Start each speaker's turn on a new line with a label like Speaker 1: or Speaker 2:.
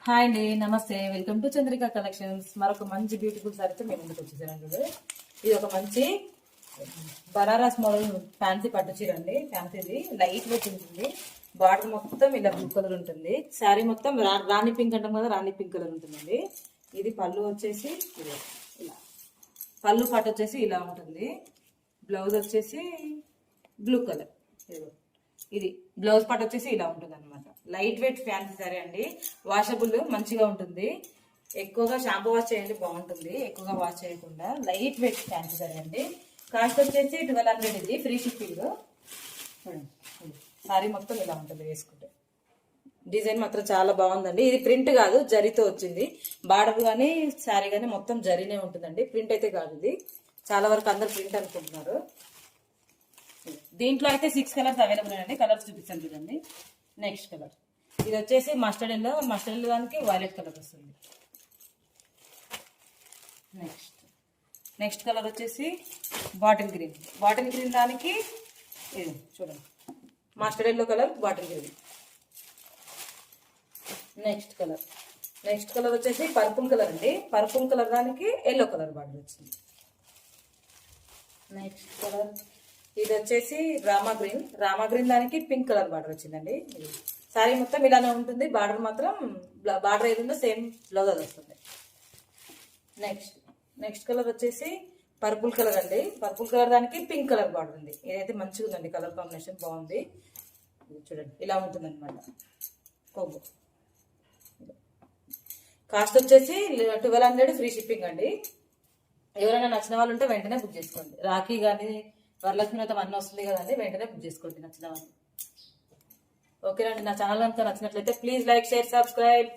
Speaker 1: Hi అండి, నమస్తే. Welcome to Chandrika collections. మరొక మంచి బ్యూటిఫుల్ సారీతో మేము ముందుకు వచ్చేసాను. ఇది ఒక మంచి బనారస్ మోడల్ ఫ్యాన్సీ పట్టు చీర అండి. ఫ్యాన్సీది లైట్ వెయిట్ ఉంటుంది. బార్డర్ మొత్తం ఇలా బ్లూ కలర్ ఉంటుంది. శారీ మొత్తం రాణి పింక్ అంటాం కదా, రాణి పింక్ కలర్ ఉంటుందండి. ఇది పళ్ళు వచ్చేసి ఇలా, పళ్ళు పట్టు వచ్చేసి ఇలా ఉంటుంది. బ్లౌజ్ వచ్చేసి బ్లూ కలర్. ఇది బ్లౌజ్ పార్ట్ వచ్చేసి ఇలా ఉంటుంది అనమాట. లైట్ వెయిట్ ఫ్యాన్సీ సారీ అండి. వాషబుల్ మంచిగా ఉంటుంది. ఎక్కువగా షాంపూ వాష్ చేయండి, బాగుంటుంది. ఎక్కువగా వాష్ చేయకుండా లైట్ వెయిట్ ఫ్యాన్సీ సారీ అండి. కాస్ట్ వచ్చేసి 1200. ఇది ఫ్రీ షిప్పింగ్. సారీ మొత్తం ఇలా ఉంటుంది వేసుకుంటే. డిజైన్ మాత్రం చాలా బాగుందండి. ఇది ప్రింట్ కాదు, జరీతో వచ్చింది. బార్డర్ కానీ శారీ కానీ మొత్తం జరీనే ఉంటుందండి. ప్రింట్ అయితే కాదు. ఇది చాలా వరకు అందరు ప్రింట్ అనుకుంటున్నారు. దీంట్లో అయితే 6 కలర్స్ అవైలబుల్ అండి. కలర్స్ చూపిస్తాను చూడండి. నెక్స్ట్ కలర్ ఇది వచ్చేసి మస్టర్డ్ ఎల్లో దానికి వైలెట్ కలర్ వస్తుంది. నెక్స్ట్ కలర్ వచ్చేసి బాటిల్ గ్రీన్ దానికి ఇది చూడండి, mustard yellow colour, bottle green. Next colour వచ్చేసి పర్పుల్ కలర్ అండి. పర్పుల్ కలర్ దానికి ఎల్లో కలర్ బార్డర్ వచ్చింది. నెక్స్ట్ కలర్ ఇది వచ్చేసి రామా గ్రీన్ దానికి పింక్ కలర్ బార్డర్ వచ్చిందండి. శారీ మొత్తం ఇలానే ఉంటుంది. బార్డర్ ఏది ఉందో సేమ్ బ్లౌజ్ అది వస్తుంది. నెక్స్ట్ కలర్ వచ్చేసి పర్పుల్ కలర్ అండి. పర్పుల్ కలర్ దానికి పింక్ కలర్ బార్డర్ ఉంది. ఇదైతే మంచిగా ఉందండి. కలర్ కాంబినేషన్ బాగుంది. చూడండి ఇలా ఉంటుంది అనమాట. కొవ్వు కాస్ట్ వచ్చేసి 1200 ఫ్రీ షిప్పింగ్ అండి. ఎవరైనా నచ్చిన వాళ్ళు ఉంటే వెంటనే బుక్ చేసుకోండి. రాఖీ కానీ వరలక్ష్మి వ్రతం అన్నీ వస్తుంది కదండి, వెంటనే బుక్ చేసుకోండి నచ్చిన వాళ్ళు. ఓకేనండి. నా ఛానల్ అంతా నచ్చినట్లయితే ప్లీజ్ లైక్, షేర్, సబ్స్క్రైబ్.